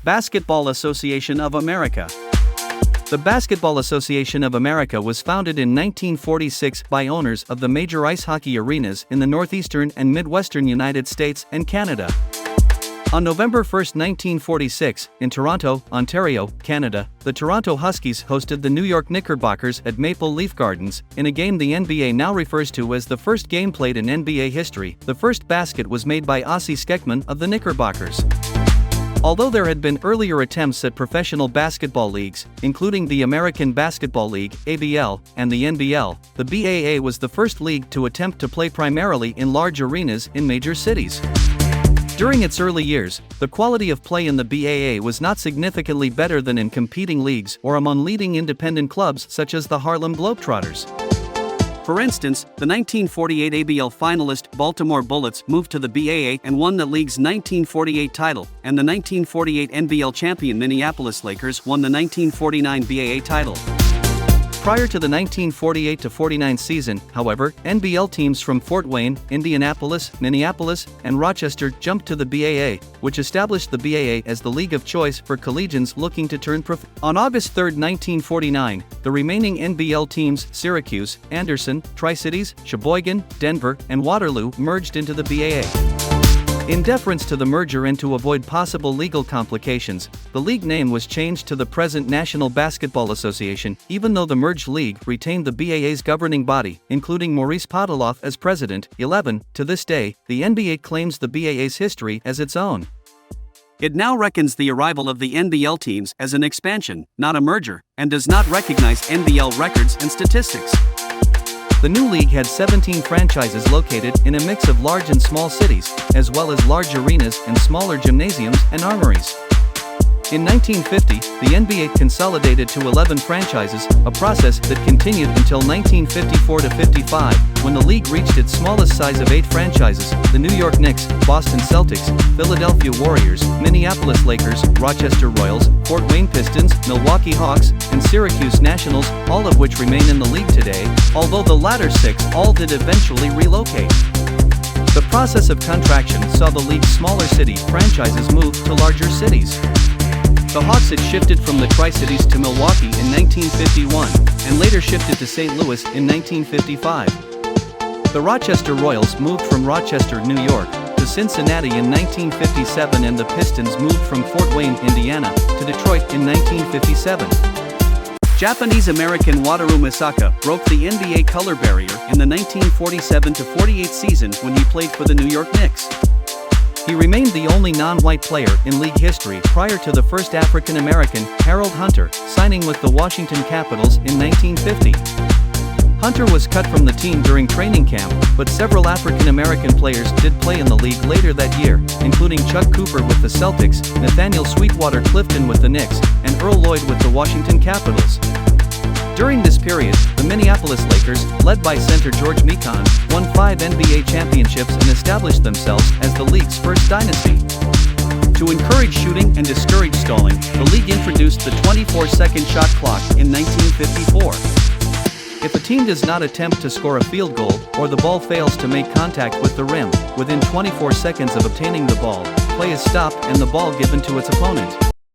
Basketball Association of America. The Basketball Association of America was founded in 1946 by owners of the major ice hockey arenas in the northeastern and midwestern United States and Canada. On November 1, 1946, in Toronto, Ontario, Canada, the Toronto Huskies hosted the New York Knickerbockers at Maple Leaf Gardens, in a game the NBA now refers to as the first game played in NBA history. The first basket was made by Ossie Skekman of the Knickerbockers. Although there had been earlier attempts at professional basketball leagues, including the American Basketball League (ABL) and the NBL, the BAA was the first league to attempt to play primarily in large arenas in major cities. During its early years, the quality of play in the BAA was not significantly better than in competing leagues or among leading independent clubs such as the Harlem Globetrotters. For instance, the 1948 ABL finalist Baltimore Bullets moved to the BAA and won the league's 1948 title, and the 1948 NBL champion Minneapolis Lakers won the 1949 BAA title. Prior to the 1948-49 season, however, NBL teams from Fort Wayne, Indianapolis, Minneapolis, and Rochester jumped to the BAA, which established the BAA as the league of choice for collegians looking to turn pro. On August 3, 1949, the remaining NBL teams Syracuse, Anderson, Tri-Cities, Sheboygan, Denver, and Waterloo merged into the BAA. In deference to the merger and to avoid possible legal complications, the league name was changed to the present National Basketball Association, even though the merged league retained the BAA's governing body, including Maurice Podoloff as president. 11. To this day, the NBA claims the BAA's history as its own. It now reckons the arrival of the NBL teams as an expansion, not a merger, and does not recognize NBL records and statistics. The new league had 17 franchises located in a mix of large and small cities, as well as large arenas and smaller gymnasiums and armories. In 1950, the NBA consolidated to 11 franchises, a process that continued until 1954-55, when the league reached its smallest size of 8 franchises: the New York Knicks, Boston Celtics, Philadelphia Warriors, Minneapolis Lakers, Rochester Royals, Fort Wayne Pistons, Milwaukee Hawks, and Syracuse Nationals, all of which remain in the league today, although the latter 6 all did eventually relocate. The process of contraction saw the league's smaller city franchises move to larger cities. The Hawks had shifted from the Tri-Cities to Milwaukee in 1951, and later shifted to St. Louis in 1955. The Rochester Royals moved from Rochester, New York, to Cincinnati in 1957, and the Pistons moved from Fort Wayne, Indiana, to Detroit in 1957. Japanese-American Wataru Misaka broke the NBA color barrier in the 1947-48 season when he played for the New York Knicks. He remained the only non-white player in league history prior to the first African-American, Harold Hunter, signing with the Washington Capitals in 1950. Hunter was cut from the team during training camp, but several African-American players did play in the league later that year, including Chuck Cooper with the Celtics, Nathaniel Sweetwater Clifton with the Knicks, and Earl Lloyd with the Washington Capitals. During this period, the Minneapolis Lakers, led by center George Mikan, won 5 NBA championships and established themselves as the league's first dynasty. To encourage shooting and discourage stalling, the league introduced the 24-second shot clock in 1954. If a team does not attempt to score a field goal, or the ball fails to make contact with the rim, within 24 seconds of obtaining the ball, play is stopped and the ball given to its opponent.